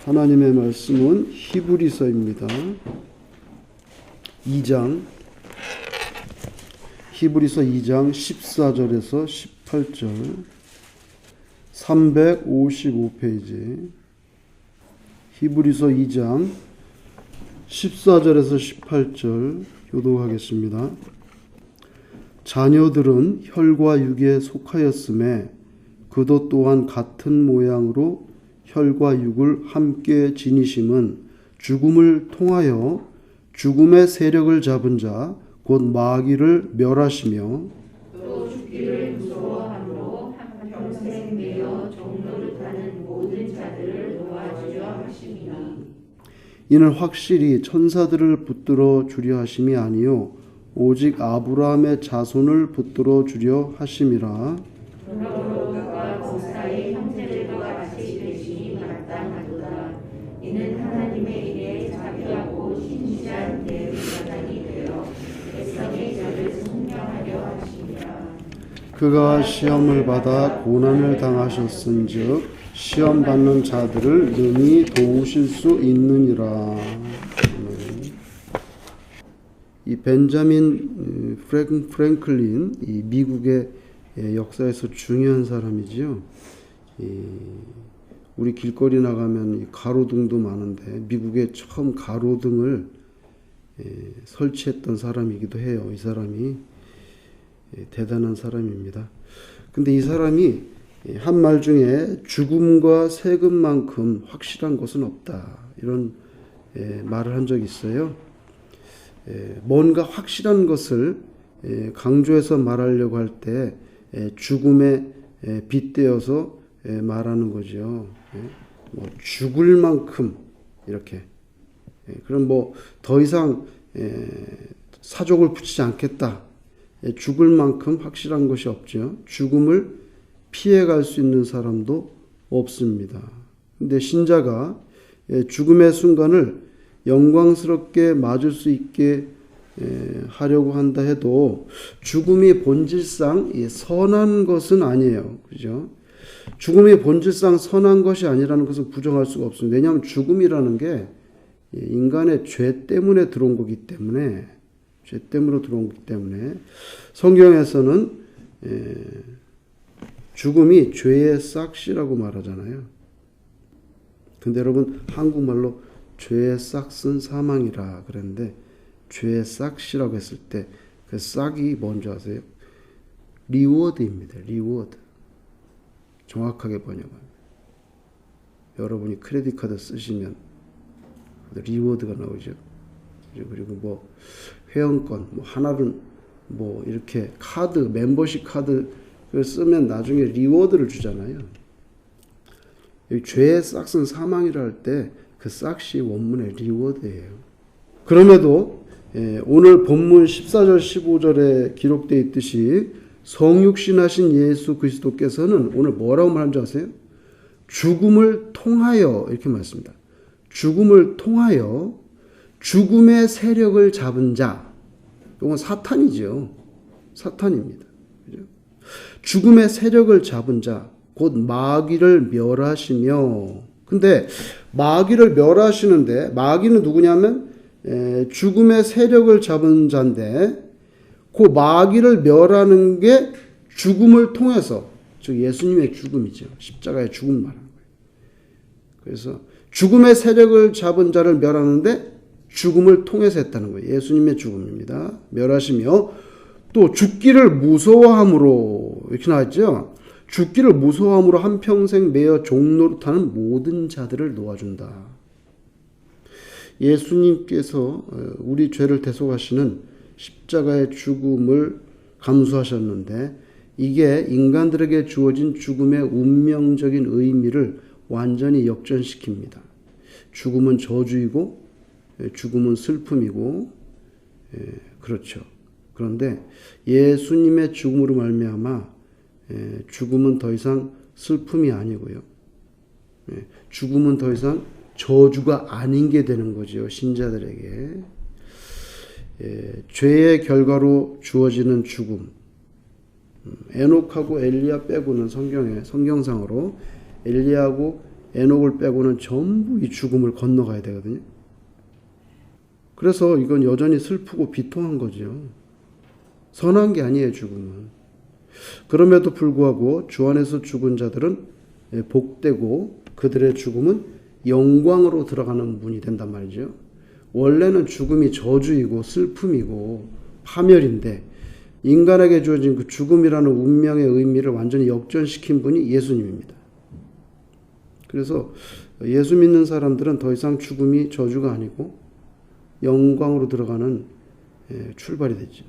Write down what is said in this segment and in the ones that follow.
하나님의 말씀은 히브리서입니다. 2장 14절에서 18절 355페이지 히브리서 2장 14절에서 18절 교독하겠습니다. 자녀들은 혈과 육에 속하였음에 그도 또한 같은 모양으로 혈과 육을 함께 지니심은 죽음을 통하여 죽음의 세력을 잡은 자 곧 마귀를 멸하시며 또 죽기를 무서워함으로 한평생 매여 종노릇하는 모든 자들을 도와주려 하심이라. 이는 확실히 천사들을 붙들어 주려 하심이 아니요 오직 아브라함의 자손을 붙들어 주려 하심이라. 그러므로 그가 범사의 형제들과 같이 되시니 마땅하도다. 이는 하나님의 일에 자비하고 신실한 대리사단이 되어 백성의 죄를 속량하려 하심이라. 그가 시험을 받아 고난을 당하셨은즉 시험 받는 자들을 능히 도우실 수 있느니라. 이 벤자민 프랭클린, 이 미국의 역사에서 중요한 사람이지요. 우리 길거리 나가면 가로등도 많은데 미국에 처음 가로등을 설치했던 사람이기도 해요. 이 사람이 대단한 사람입니다. 근데 이 사람이 한 말 중에 죽음과 세금만큼 확실한 것은 없다, 이런 말을 한 적이 있어요. 뭔가 확실한 것을 강조해서 말하려고 할 때 죽음에 빗대어서 말하는 거죠. 뭐 죽을 만큼 이렇게. 그럼 뭐 더 이상 사족을 붙이지 않겠다. 죽을 만큼 확실한 것이 없죠. 죽음을 피해갈 수 있는 사람도 없습니다. 근데 신자가 죽음의 순간을 영광스럽게 맞을 수 있게 하려고 한다 해도 죽음이 본질상 선한 것은 아니에요. 그죠? 죽음이 본질상 선한 것이 아니라는 것은 부정할 수가 없습니다. 왜냐하면 죽음이라는 게 인간의 죄 때문에 들어온 거기 때문에, 성경에서는 죽음이 죄의 싹이라고 말하잖아요. 근데 여러분, 한국말로 죄의 싹은 사망이라 그랬는데 죄의 싹이라고 했을 때 그 싹이 뭔지 아세요? 리워드입니다. 리워드. 정확하게 번역하면 여러분이 크레딧 카드 쓰시면 리워드가 나오죠. 그리고 뭐 회원권, 뭐 하나는 뭐 이렇게 카드, 멤버십 카드를 쓰면 나중에 리워드를 주잖아요. 여기 죄의 싹은 사망이라 할 때 그 싹이 원문의 리워드예요. 그럼에도 오늘 본문 14절 15절에 기록되어 있듯이 성육신하신 예수 그리스도께서는 오늘 뭐라고 말하는지 아세요? 죽음을 통하여, 이렇게 말씀합니다. 죽음을 통하여 죽음의 세력을 잡은 자, 이건 사탄이죠. 사탄입니다. 그죠? 죽음의 세력을 잡은 자, 곧 마귀를 멸하시며. 근데 마귀를 멸하시는데, 마귀는 누구냐면 죽음의 세력을 잡은 자인데, 그 마귀를 멸하는 게 죽음을 통해서, 즉 예수님의 죽음이죠. 십자가의 죽음 말하는 거예요. 그래서 죽음의 세력을 잡은 자를 멸하는데 죽음을 통해서 했다는 거예요. 예수님의 죽음입니다. 멸하시며 또 죽기를 무서워함으로, 이렇게 나왔죠. 죽기를 무서워함으로 한평생 매여 종노릇하는 모든 자들을 놓아준다. 예수님께서 우리 죄를 대속하시는 십자가의 죽음을 감수하셨는데 이게 인간들에게 주어진 죽음의 운명적인 의미를 완전히 역전시킵니다. 죽음은 저주이고 죽음은 슬픔이고, 그렇죠. 그런데 예수님의 죽음으로 말미암아 죽음은 더 이상 슬픔이 아니고요. 죽음은 더 이상 저주가 아닌 게 되는 거죠. 신자들에게. 죄의 결과로 주어지는 죽음. 에녹하고 엘리야 빼고는 성경상으로 엘리야하고 에녹을 빼고는 전부 이 죽음을 건너가야 되거든요. 그래서 이건 여전히 슬프고 비통한 거죠. 선한 게 아니에요, 죽음은. 그럼에도 불구하고 주 안에서 죽은 자들은 복되고 그들의 죽음은 영광으로 들어가는 문이 된단 말이죠. 원래는 죽음이 저주이고 슬픔이고 파멸인데 인간에게 주어진 그 죽음이라는 운명의 의미를 완전히 역전시킨 분이 예수님입니다. 그래서 예수 믿는 사람들은 더 이상 죽음이 저주가 아니고 영광으로 들어가는 출발이 되죠.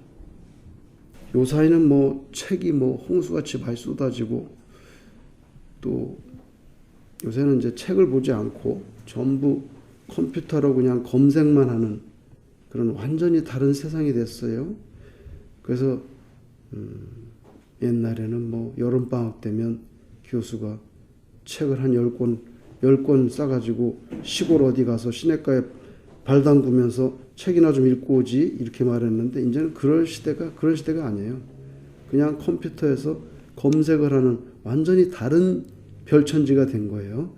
요사이는 뭐 책이 뭐 홍수같이 많이 쏟아지고 또 요새는 이제 책을 보지 않고 전부 컴퓨터로 그냥 검색만 하는 그런 완전히 다른 세상이 됐어요. 그래서 옛날에는 뭐 여름방학 되면 교수가 책을 한 10권 싸가지고 시골 어디 가서 시냇가에 발 담그면서 책이나 좀 읽고 오지 이렇게 말했는데 이제는 그런 시대가 아니에요. 그냥 컴퓨터에서 검색을 하는 완전히 다른 별천지가 된 거예요.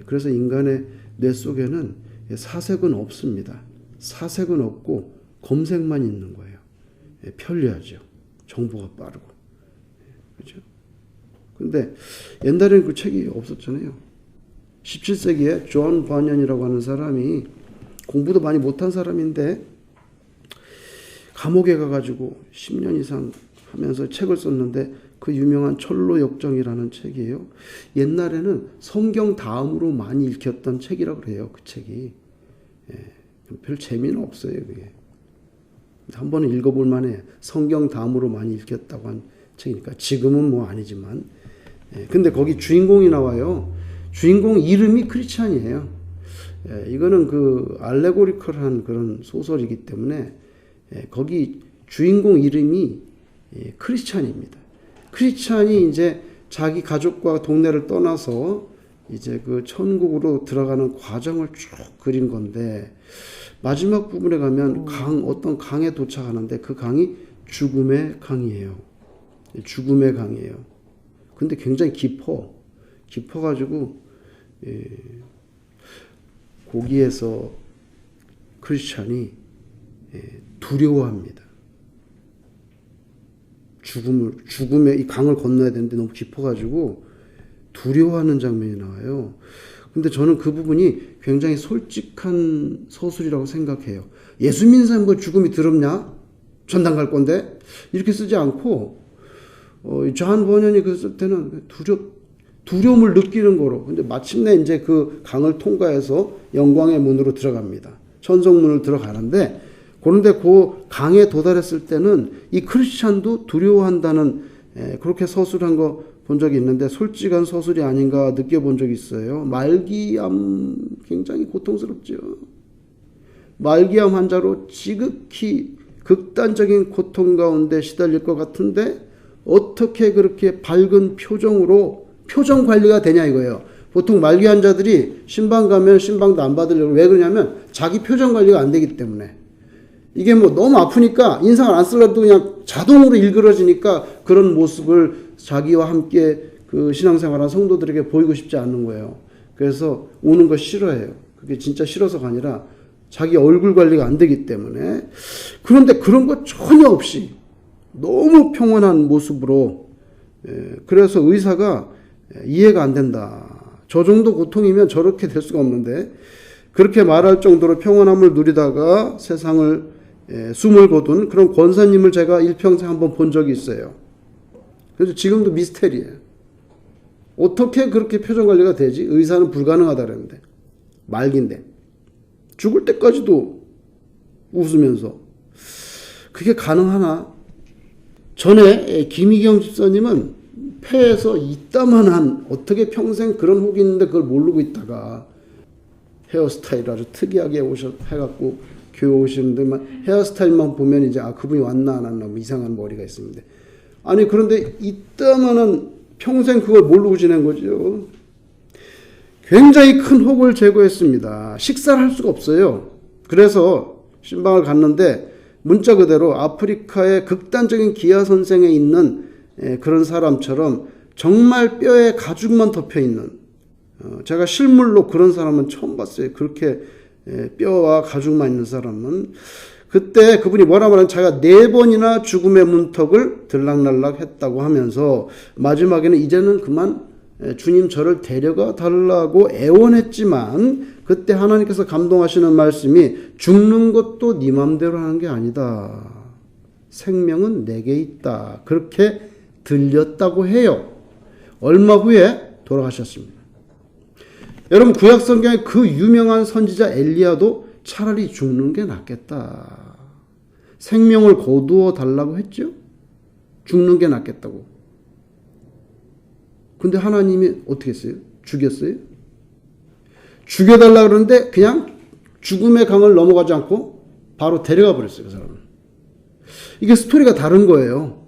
그래서 인간의 뇌 속에는 사색은 없습니다. 사색은 없고 검색만 있는 거예요. 편리하죠. 정보가 빠르고. 그렇죠? 근데 옛날에는 그 책이 없었잖아요. 17세기에 존 버년이라고 하는 사람이 공부도 많이 못한 사람인데 감옥에 가가지고 10년 이상 하면서 책을 썼는데 그 유명한 철로 역정이라는 책이에요. 옛날에는 성경 다음으로 많이 읽혔던 책이라고 그래요. 그 책이. 별 재미는 없어요. 그게. 한 번은 읽어볼 만해. 성경 다음으로 많이 읽혔다고 한 책이니까. 지금은 뭐 아니지만. 근데 거기 주인공이 나와요. 주인공 이름이 크리스찬이에요. 이거는 그 알레고리컬한 그런 소설이기 때문에 거기 주인공 이름이 크리스찬입니다. 크리스찬이 이제 자기 가족과 동네를 떠나서 이제 그 천국으로 들어가는 과정을 쭉 그린 건데 마지막 부분에 가면 어떤 강에 도착하는데 그 강이 죽음의 강이에요. 죽음의 강이에요. 근데 굉장히 깊어가지고 거기에서 크리스찬이 두려워합니다. 죽음의 이 강을 건너야 되는데 너무 깊어가지고 두려워하는 장면이 나와요. 근데 저는 그 부분이 굉장히 솔직한 서술이라고 생각해요. 예수 믿는 사람 그 죽음이 두렵냐? 전당 갈 건데? 이렇게 쓰지 않고 존 버년이 그 쓸 때는 두려움을 느끼는 거로. 근데 마침내 이제 그 강을 통과해서 영광의 문으로 들어갑니다. 천성문을 들어가는데 그런데 그 강에 도달했을 때는 이 크리스찬도 두려워한다는 그렇게 서술한 거 본 적이 있는데 솔직한 서술이 아닌가 느껴본 적이 있어요. 말기암 굉장히 고통스럽죠. 말기암 환자로 지극히 극단적인 고통 가운데 시달릴 것 같은데 어떻게 그렇게 밝은 표정으로 표정 관리가 되냐 이거예요. 보통 말기 환자들이 신방 가면 신방도 안 받으려고. 왜 그러냐면 자기 표정 관리가 안 되기 때문에. 이게 뭐 너무 아프니까 인상을 안 쓰려도 그냥 자동으로 일그러지니까 그런 모습을 자기와 함께 그 신앙생활한 성도들에게 보이고 싶지 않는 거예요. 그래서 오는 거 싫어해요. 그게 진짜 싫어서가 아니라 자기 얼굴 관리가 안 되기 때문에. 그런데 그런 거 전혀 없이 너무 평온한 모습으로. 그래서 의사가 이해가 안 된다. 저 정도 고통이면 저렇게 될 수가 없는데 그렇게 말할 정도로 평온함을 누리다가 세상을 숨을 거둔 그런 권사님을 제가 일평생 한번 본 적이 있어요. 그래서 지금도 미스테리예요. 어떻게 그렇게 표정 관리가 되지? 의사는 불가능하다 그랬는데 말기인데 죽을 때까지도 웃으면서 그게 가능하나? 전에 김희경 집사님은 폐에서 이따만한 어떻게 평생 그런 혹이 있는데 그걸 모르고 있다가 헤어스타일을 아주 특이하게 해갖고 교회 오시는데 헤어스타일만 보면 이제 그분이 왔나 안 왔나 뭐 이상한 머리가 있습니다. 아니 그런데 이따만한 평생 그걸 모르고 지낸 거죠. 굉장히 큰 혹을 제거했습니다. 식사를 할 수가 없어요. 그래서 신방을 갔는데 문자 그대로 아프리카의 극단적인 기아 선생에 있는 그런 사람처럼 정말 뼈에 가죽만 덮여 있는 제가 실물로 그런 사람은 처음 봤어요. 그렇게 뼈와 가죽만 있는 사람은. 그때 그분이 뭐라 말하면 자기가 4번이나 죽음의 문턱을 들락날락 했다고 하면서 마지막에는 이제는 그만 주님 저를 데려가 달라고 애원했지만 그때 하나님께서 감동하시는 말씀이 죽는 것도 네 맘대로 하는 게 아니다. 생명은 내게 있다. 그렇게 들렸다고 해요. 얼마 후에 돌아가셨습니다. 여러분 구약 성경의 그 유명한 선지자 엘리야도 차라리 죽는 게 낫겠다. 생명을 거두어 달라고 했죠. 죽는 게 낫겠다고. 근데 하나님이 어떻게 했어요? 죽였어요? 죽여달라 그러는데 그냥 죽음의 강을 넘어가지 않고 바로 데려가 버렸어요. 그 사람은. 이게 스토리가 다른 거예요.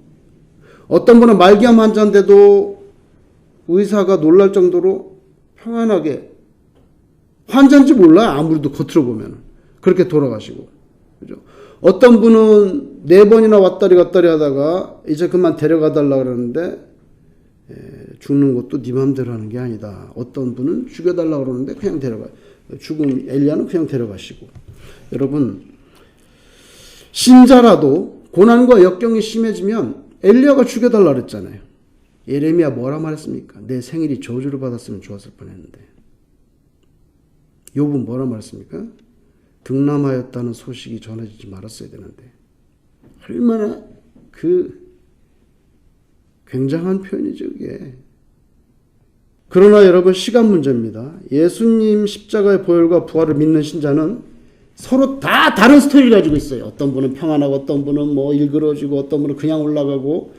어떤 분은 말기암 환자인데도 의사가 놀랄 정도로 평안하게, 환자인지 몰라요. 아무래도 겉으로 보면. 그렇게 돌아가시고. 그죠? 어떤 분은 4번이나 왔다리 갔다리 하다가 이제 그만 데려가 달라 그러는데 죽는 것도 네 맘대로 하는 게 아니다. 어떤 분은 죽여달라 그러는데 그냥 데려가요. 죽은 엘리야는 그냥 데려가시고. 여러분, 신자라도 고난과 역경이 심해지면 엘리야가 죽여달라 그랬잖아요. 예레미야 뭐라 말했습니까? 내 생일이 저주를 받았으면 좋았을 뻔했는데. 욥은 뭐라 말했습니까? 등남하였다는 소식이 전해지지 말았어야 되는데. 얼마나 굉장한 표현이죠, 이게. 그러나 여러분, 시간 문제입니다. 예수님 십자가의 보혈과 부활을 믿는 신자는 서로 다 다른 스토리를 가지고 있어요. 어떤 분은 평안하고, 어떤 분은 뭐 일그러지고, 어떤 분은 그냥 올라가고,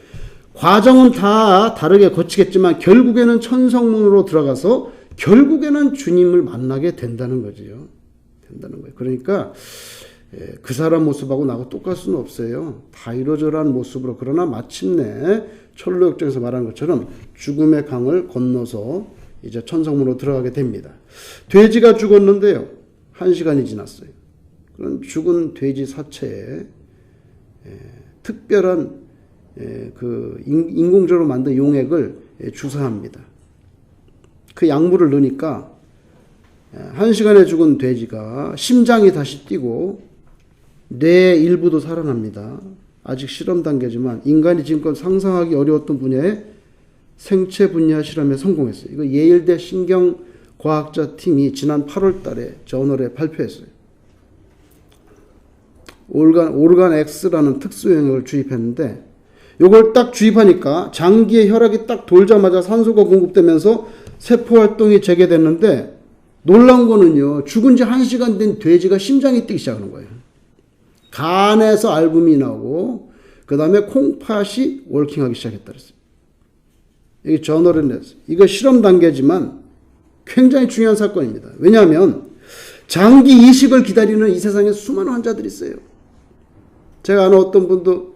과정은 다 다르게 거치겠지만 결국에는 천성문으로 들어가서 결국에는 주님을 만나게 된다는 거지요. 된다는 거예요. 그러니까 그 사람 모습하고 나하고 똑같을 수는 없어요. 다 이러저러한 모습으로. 그러나 마침내 철로역정에서 말한 것처럼 죽음의 강을 건너서 이제 천성문으로 들어가게 됩니다. 돼지가 죽었는데요. 1시간이 지났어요. 그런 죽은 돼지 사체에 특별한 그 인공적으로 만든 용액을 주사합니다. 그 약물을 넣으니까 1시간에 죽은 돼지가 심장이 다시 뛰고 뇌의 일부도 살아납니다. 아직 실험 단계지만 인간이 지금껏 상상하기 어려웠던 분야의 생체 분야 실험에 성공했어요. 이거 예일대 신경과학자 팀이 지난 8월 달에 저널에 발표했어요. 오르간 X라는 특수 용액을 주입했는데 이걸 딱 주입하니까 장기에 혈액이 딱 돌자마자 산소가 공급되면서 세포 활동이 재개됐는데 놀라운 거는요. 죽은 지 1시간 된 돼지가 심장이 뛰기 시작하는 거예요. 간에서 알부민이 나오고 그 다음에 콩팥이 월킹하기 시작했다 그랬어요. 이게 저널에 냈어요. 이거 실험 단계지만 굉장히 중요한 사건입니다. 왜냐하면 장기 이식을 기다리는 이 세상에 수많은 환자들이 있어요. 제가 아는 어떤 분도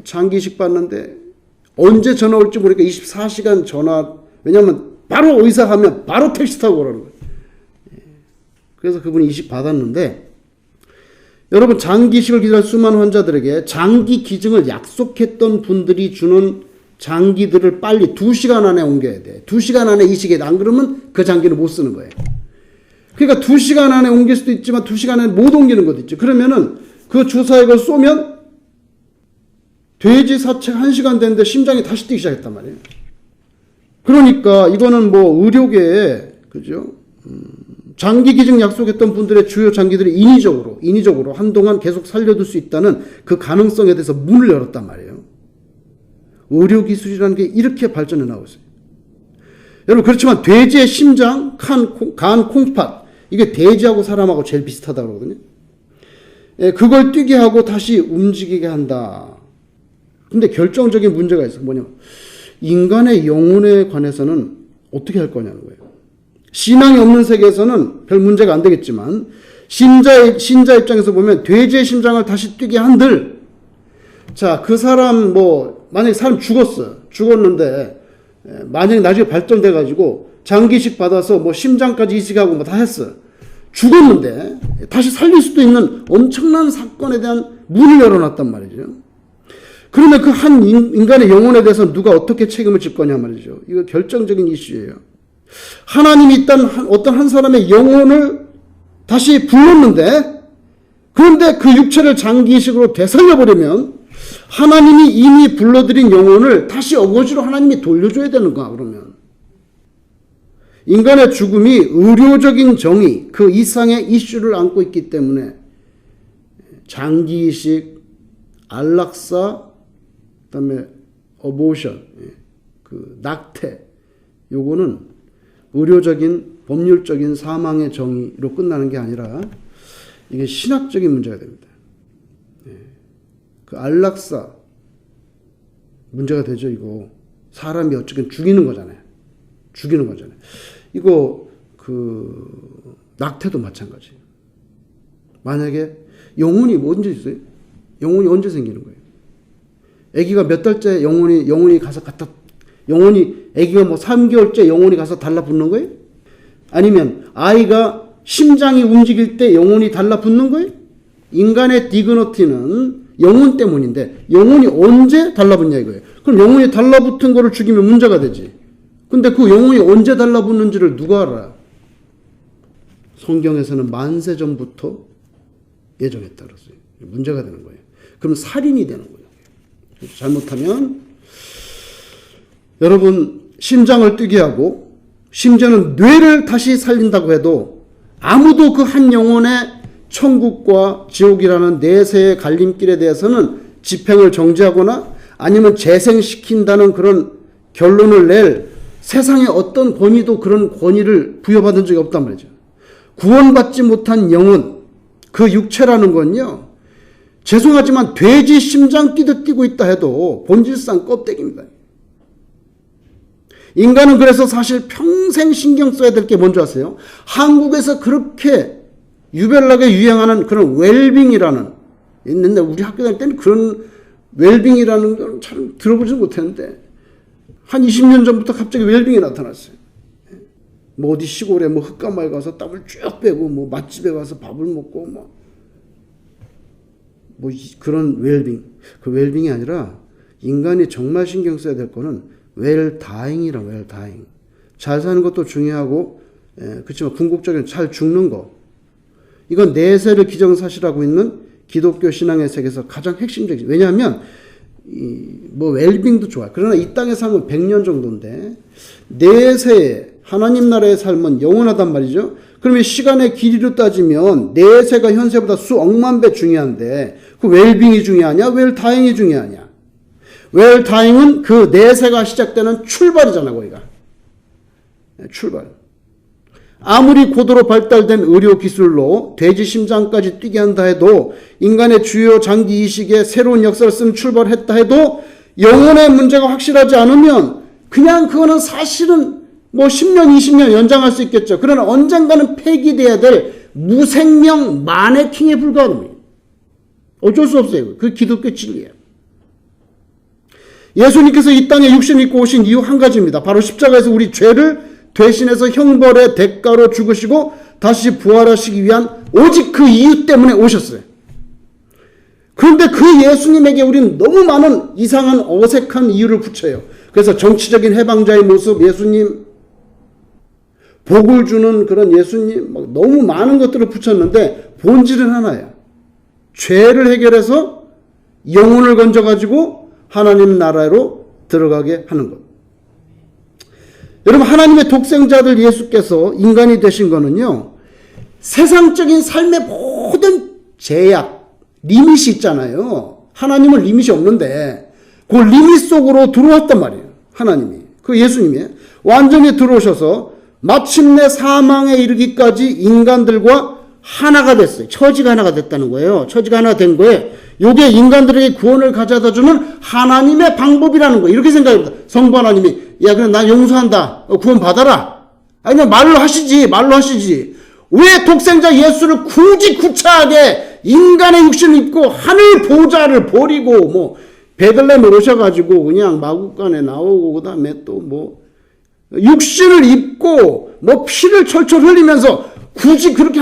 장기 이식 받는데 언제 전화 올지 모르니까 24시간 전화, 왜냐하면 바로 의사 가면 바로 택시 타고 오라는 거예요. 그래서 그분이 이식 받았는데 여러분, 장기 이식을 기다릴 수많은 환자들에게 장기 기증을 약속했던 분들이 주는 장기들을 빨리 2시간 안에 옮겨야 돼. 2시간 안에 이식해야 돼. 안 그러면 그 장기를 못 쓰는 거예요. 그러니까 2시간 안에 옮길 수도 있지만 2시간 안에 못 옮기는 것도 있죠. 그러면은 그 주사액을 쏘면 돼지 사체 1시간 됐는데 심장이 다시 뛰기 시작했단 말이에요. 그러니까 이거는 뭐 의료계에, 그죠? 장기 기증 약속했던 분들의 주요 장기들이 인위적으로 한동안 계속 살려둘 수 있다는 그 가능성에 대해서 문을 열었단 말이에요. 의료기술이라는 게 이렇게 발전해 나오고 있어요. 여러분, 그렇지만 돼지의 심장, 간, 콩팥, 이게 돼지하고 사람하고 제일 비슷하다고 그러거든요. 그걸 뛰게 하고 다시 움직이게 한다. 근데 결정적인 문제가 있어요. 뭐냐면 인간의 영혼에 관해서는 어떻게 할 거냐는 거예요. 신앙이 없는 세계에서는 별 문제가 안 되겠지만 신자 입장에서 보면 돼지의 심장을 다시 뛰게 한들, 자, 그 사람 만약에 사람 죽었는데 만약에 나중에 발전돼 가지고 장기식 받아서 심장까지 이식하고 다 했어. 죽었는데 다시 살릴 수도 있는 엄청난 사건에 대한 문을 열어놨단 말이죠. 그러면 그 한 인간의 영혼에 대해서 누가 어떻게 책임을 질 거냐 말이죠. 이거 결정적인 이슈예요. 하나님이 일단 어떤 한 사람의 영혼을 다시 불렀는데, 그런데 그 육체를 장기이식으로 되살려버리면 하나님이 이미 불러들인 영혼을 다시 어거지로 하나님이 돌려줘야 되는가, 그러면. 인간의 죽음이 의료적인 정의, 그 이상의 이슈를 안고 있기 때문에 장기이식, 안락사, 그다음에 어보션, 그 낙태, 요거는 의료적인 법률적인 사망의 정의로 끝나는 게 아니라 이게 신학적인 문제가 됩니다. 그 안락사 문제가 되죠. 이거 사람이 어쨌든 죽이는 거잖아요. 이거 그 낙태도 마찬가지. 만약에 영혼이 언제 있어요? 영혼이 언제 생기는 거예요? 아기가 몇 달째 영혼이 가서 아기가 뭐 3개월째 영혼이 가서 달라붙는 거예요? 아니면 아이가 심장이 움직일 때 영혼이 달라붙는 거예요? 인간의 디그너티는 영혼 때문인데 영혼이 언제 달라붙냐 이거예요. 그럼 영혼이 달라붙은 거를 죽이면 문제가 되지. 근데 그 영혼이 언제 달라붙는지를 누가 알아? 성경에서는 만세 전부터 예정했다 그랬어요. 문제가 되는 거예요. 그럼 살인이 되는 거예요. 잘못하면 여러분 심장을 뛰게 하고 심지어는 뇌를 다시 살린다고 해도 아무도 그 한 영혼의 천국과 지옥이라는 내세의 갈림길에 대해서는 집행을 정지하거나 아니면 재생시킨다는 그런 결론을 낼 세상의 어떤 권위도 그런 권위를 부여받은 적이 없단 말이죠. 구원받지 못한 영혼, 그 육체라는 건요, 죄송하지만 돼지 심장 뛰듯 뛰고 있다 해도 본질상 껍데기입니다. 인간은 그래서 사실 평생 신경 써야 될 게 뭔지 아세요? 한국에서 그렇게 유별나게 유행하는 그런 웰빙이라는, 있는데 우리 학교 다닐 때는 그런 웰빙이라는 걸 잘 들어보지도 못했는데 한 20년 전부터 갑자기 웰빙이 나타났어요. 뭐 어디 시골에 뭐 흙가마에 가서 땀을 쭉 빼고 뭐 맛집에 가서 밥을 먹고 뭐 그런 웰빙. 그 웰빙이 아니라 인간이 정말 신경 써야 될 거는 웰다잉이라 웰다잉. 잘 사는 것도 중요하고, 그렇지만 궁극적인 잘 죽는 거. 이건 내세를 기정사실하고 있는 기독교 신앙의 세계에서 가장 핵심적이죠. 왜냐하면 뭐 웰빙도 좋아요. 그러나 이 땅의 삶은 100년 정도인데 내세에 하나님 나라의 삶은 영원하단 말이죠. 그러면 시간의 길이로 따지면 내세가 현세보다 수억만 배 중요한데 그 웰빙이 중요하냐? 웰다잉이 중요하냐? 웰다잉은 그 내세가 시작되는 출발이잖아, 거기가. 출발. 아무리 고도로 발달된 의료 기술로 돼지 심장까지 뛰게 한다 해도 인간의 주요 장기 이식에 새로운 역사를 쓴 출발했다 해도 영혼의 문제가 확실하지 않으면 그냥 그거는 사실은 뭐 10년, 20년 연장할 수 있겠죠. 그러나 언젠가는 폐기돼야 될 무생명 마네킹에 불과한 거예요. 어쩔 수 없어요. 그 기독교 진리예요. 예수님께서 이 땅에 육신 입고 오신 이유 한 가지입니다. 바로 십자가에서 우리 죄를 대신해서 형벌의 대가로 죽으시고 다시 부활하시기 위한 오직 그 이유 때문에 오셨어요. 그런데 그 예수님에게 우리는 너무 많은 이상한 어색한 이유를 붙여요. 그래서 정치적인 해방자의 모습 예수님, 복을 주는 그런 예수님, 너무 많은 것들을 붙였는데 본질은 하나야. 죄를 해결해서 영혼을 건져가지고 하나님 나라로 들어가게 하는 것. 여러분, 하나님의 독생자들 예수께서 인간이 되신 거는요, 세상적인 삶의 모든 제약, 리밋이 있잖아요. 하나님은 리밋이 없는데 그 리밋 속으로 들어왔단 말이에요. 하나님이. 그 예수님이 완전히 들어오셔서 마침내 사망에 이르기까지 인간들과 하나가 됐어요. 처지가 하나가 됐다는 거예요. 처지가 하나 된 거에 요게 인간들에게 구원을 가져다 주는 하나님의 방법이라는 거예요. 이렇게 생각합니다. 성부 하나님이 야 그럼 나 용서한다. 구원 받아라. 아니면 말로 하시지. 왜 독생자 예수를 굳이 구차하게 인간의 육신을 입고 하늘 보좌를 버리고 뭐 베들레헴에 오셔가지고 그냥 마구간에 나오고 그다음에 또 뭐 육신을 입고 뭐 피를 철철 흘리면서 굳이 그렇게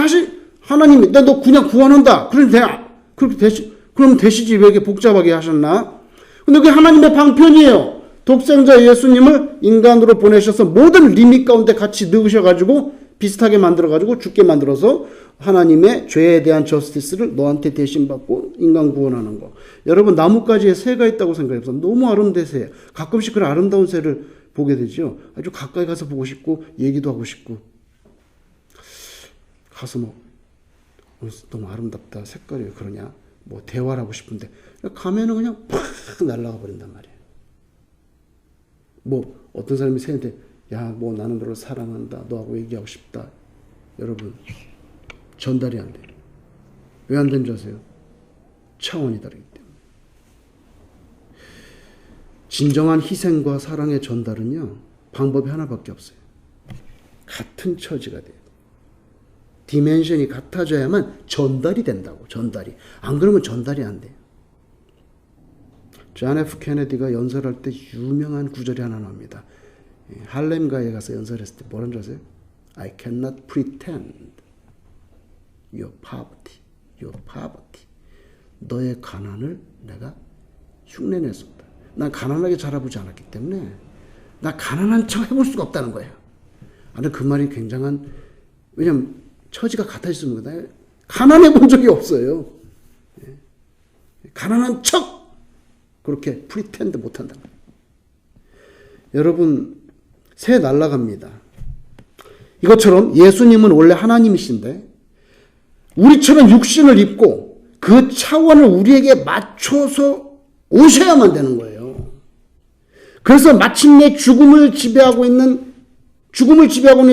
하나님이 너 그냥 구원한다. 그럼 되시지 왜 이렇게 복잡하게 하셨나? 근데 그게 하나님의 방편이에요. 독생자 예수님을 인간으로 보내셔서 모든 리밋 가운데 같이 넣으셔가지고 비슷하게 만들어가지고 죽게 만들어서 하나님의 죄에 대한 저스티스를 너한테 대신 받고 인간 구원하는 거. 여러분, 나뭇가지에 새가 있다고 생각해서 너무 아름다운 새. 가끔씩 그런 아름다운 새를 보게 되죠. 아주 가까이 가서 보고 싶고 얘기도 하고 싶고 가서 뭐 너무 아름답다. 색깔이 왜 그러냐. 뭐 대화를 하고 싶은데 가면은 그냥 팍 날아가 버린단 말이에요. 뭐 어떤 사람이 새한테 야, 뭐 나는 너를 사랑한다. 너하고 얘기하고 싶다. 여러분, 전달이 안 돼요. 왜 안 되는 줄 아세요? 차원이 다르기 때문에. 진정한 희생과 사랑의 전달은요, 방법이 하나밖에 없어요. 같은 처지가 돼요. 디멘션이 같아져야만 전달이 된다고, 전달이. 안 그러면 전달이 안 돼요. 존 F 케네디가 연설할 때 유명한 구절이 하나 나옵니다. 할렘가에 가서 연설했을 때 뭐라는 줄 아세요? I cannot pretend your poverty, your poverty. 너의 가난을 내가 흉내낼 수 없다. 난 가난하게 자라보지 않았기 때문에 나 가난한 척 해볼 수가 없다는 거예요. 나는 그 말이 굉장한, 왜냐면 처지가 같아졌습니다. 가난해 본 적이 없어요. 가난한 척 그렇게 프리텐드 못한다. 여러분, 새 날아갑니다. 이것처럼 예수님은 원래 하나님이신데 우리처럼 육신을 입고 그 차원을 우리에게 맞춰서 오셔야만 되는 거예요. 그래서 마침내 죽음을 지배하고 있는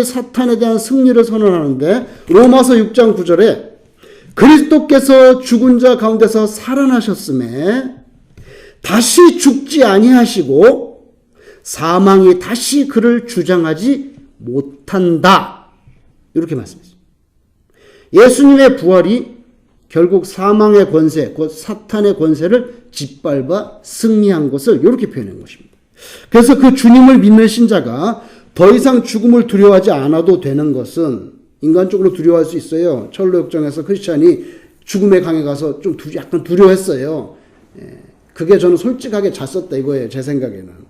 사탄에 대한 승리를 선언하는데 로마서 6장 9절에 그리스도께서 죽은 자 가운데서 살아나셨음에 다시 죽지 아니하시고 사망이 다시 그를 주장하지 못한다. 이렇게 말씀했습니다. 예수님의 부활이 결국 사망의 권세, 곧 사탄의 권세를 짓밟아 승리한 것을 이렇게 표현한 것입니다. 그래서 그 주님을 믿는 신자가 더 이상 죽음을 두려워하지 않아도 되는 것은, 인간적으로 두려워할 수 있어요. 철로역정에서 크리스찬이 죽음의 강에 가서 좀 약간 두려워했어요. 그게 저는 솔직하게 잤었다 이거예요. 제 생각에는.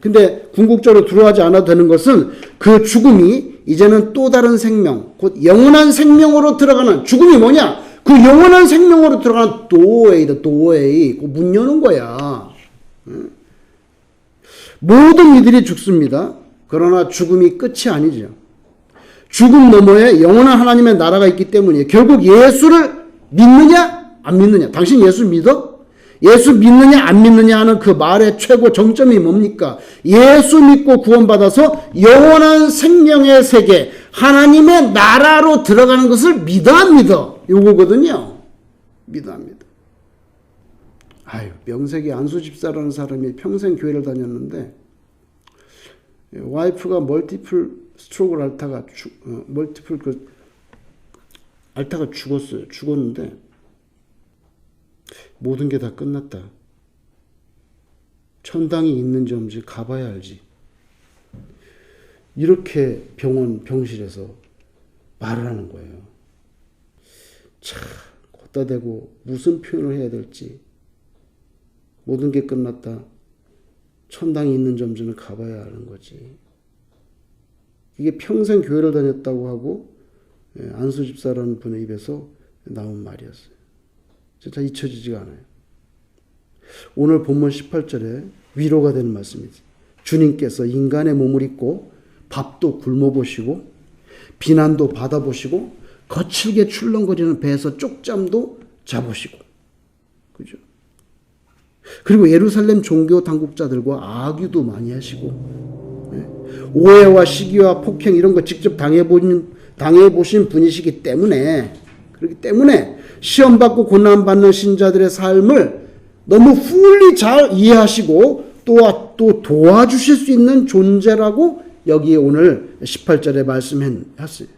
근데 궁극적으로 두려워하지 않아도 되는 것은 그 죽음이 이제는 또 다른 생명, 곧 영원한 생명으로 들어가는, 죽음이 뭐냐? 그 영원한 생명으로 들어가는 도웨이, 그 문 여는 거야. 모든 이들이 죽습니다. 그러나 죽음이 끝이 아니죠. 죽음 너머에 영원한 하나님의 나라가 있기 때문이에요. 결국 예수를 믿느냐 안 믿느냐. 당신 예수 믿어? 예수 믿느냐 안 믿느냐 하는 그 말의 최고 정점이 뭡니까? 예수 믿고 구원받아서 영원한 생명의 세계, 하나님의 나라로 들어가는 것을 믿어 안 믿어? 요거거든요. 믿어 안 믿어? 명색이 안수 집사라는 사람이 평생 교회를 다녔는데 와이프가 멀티플 스트로크 알타가 죽었어요. 죽었는데 모든 게 다 끝났다. 천당이 있는지 없는지 가봐야 알지. 이렇게 병실에서 말을 하는 거예요. 참, 걷다 대고 무슨 표현을 해야 될지. 모든 게 끝났다. 천당이 있는지 없는지는 가봐야 하는 거지. 이게 평생 교회를 다녔다고 하고 안수 집사라는 분의 입에서 나온 말이었어요. 진짜 잊혀지지가 않아요. 오늘 본문 18절에 위로가 되는 말씀이지. 주님께서 인간의 몸을 입고 밥도 굶어보시고 비난도 받아보시고 거칠게 출렁거리는 배에서 쪽잠도 자보시고, 그죠? 그리고 예루살렘 종교 당국자들과 악유도 많이 하시고, 오해와 시기와 폭행 이런 거 직접 당해보신 분이시기 때문에, 그렇기 때문에 시험받고 고난받는 신자들의 삶을 너무 fully 잘 이해하시고 또 도와주실 수 있는 존재라고 여기에 오늘 18절에 말씀했어요.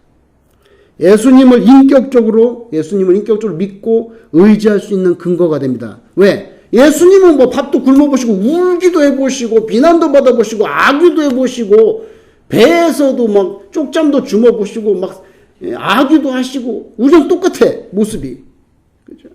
예수님을 인격적으로 믿고 의지할 수 있는 근거가 됩니다. 왜? 예수님은 뭐 밥도 굶어보시고 울기도 해보시고 비난도 받아보시고 악유도 해보시고 배에서도 막 쪽잠도 주워보시고 막 악유도 하시고 우리랑 똑같아 모습이. 그죠?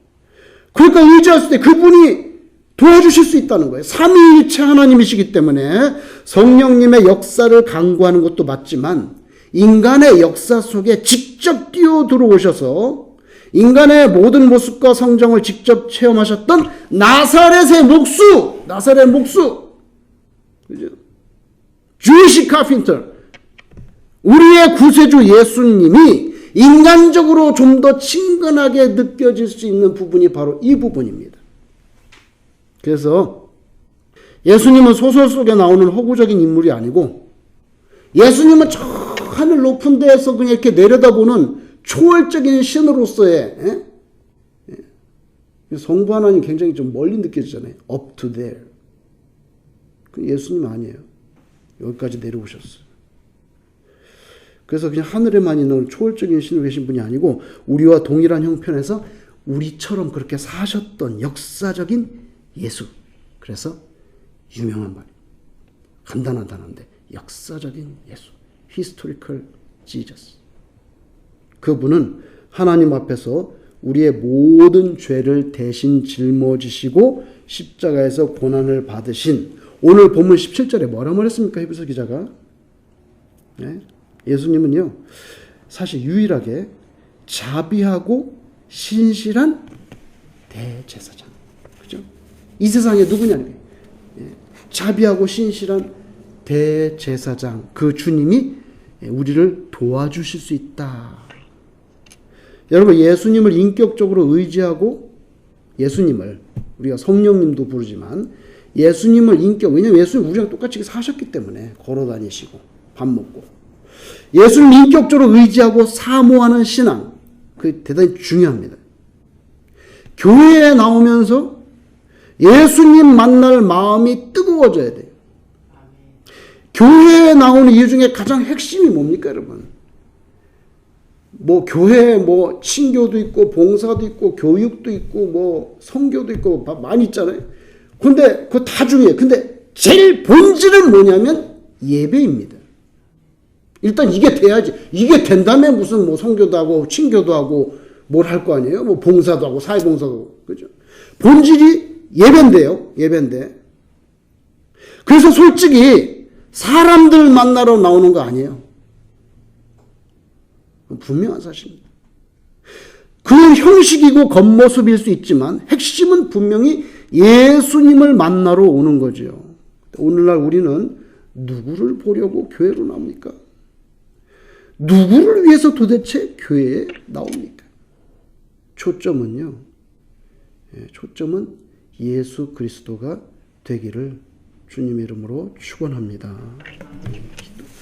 그러니까 의지할 때 그분이 도와주실 수 있다는 거예요. 삼위일체 하나님이시기 때문에 성령님의 역사를 강구하는 것도 맞지만 인간의 역사 속에 직접 뛰어 들어오셔서 인간의 모든 모습과 성정을 직접 체험하셨던 나사렛의 목수, 그죠? 주이시 카핀터, 우리의 구세주 예수님이 인간적으로 좀 더 친근하게 느껴질 수 있는 부분이 바로 이 부분입니다. 그래서 예수님은 소설 속에 나오는 허구적인 인물이 아니고 예수님은 저 하늘 높은 데에서 그냥 이렇게 내려다보는 초월적인 신으로서의 성부 하나님 굉장히 좀 멀리 느껴지잖아요. Up to there. 그 예수님 아니에요. 여기까지 내려오셨어요. 그래서 그냥 하늘에만 있는 초월적인 신으로 계신 분이 아니고 우리와 동일한 형편에서 우리처럼 그렇게 사셨던 역사적인 예수. 그래서 유명한 말. 간단한 단어인데 역사적인 예수. Historical Jesus. 그분은 하나님 앞에서 우리의 모든 죄를 대신 짊어지시고 십자가에서 고난을 받으신 오늘 본문 17절에 뭐라 말했습니까? 히브리서 기자가. 네? 예수님은요. 사실 유일하게 자비하고 신실한 대제사장. 그죠? 이 세상에 누구냐? 자비하고 신실한 대제사장. 그 주님이 우리를 도와주실 수 있다. 여러분 예수님을 인격적으로 의지하고 예수님을 우리가 성령님도 부르지만 예수님을 왜냐하면 예수님 우리랑 똑같이 사셨기 때문에 걸어다니시고 밥 먹고 예수님 인격적으로 의지하고 사모하는 신앙 그 대단히 중요합니다. 교회에 나오면서 예수님 만날 마음이 뜨거워져야 돼요. 교회에 나오는 이유 중에 가장 핵심이 뭡니까 여러분? 뭐 교회에 뭐 친교도 있고 봉사도 있고 교육도 있고 뭐 선교도 있고 많이 있잖아요. 근데 그거 다 중요해요. 근데 제일 본질은 뭐냐면 예배입니다. 일단 이게 돼야지. 이게 된다면 무슨 뭐 선교도 하고 친교도 하고 뭘 할 거 아니에요? 뭐 봉사도 하고 사회봉사도 하고. 그죠? 본질이 예배인데요. 예배인데. 그래서 솔직히 사람들 만나러 나오는 거 아니에요. 분명한 사실입니다. 그 형식이고 겉모습일 수 있지만 핵심은 분명히 예수님을 만나러 오는 거죠. 오늘날 우리는 누구를 보려고 교회로 나옵니까? 누구를 위해서 도대체 교회에 나옵니까? 초점은요. 초점은 예수 그리스도가 되기를 주님의 이름으로 축원합니다.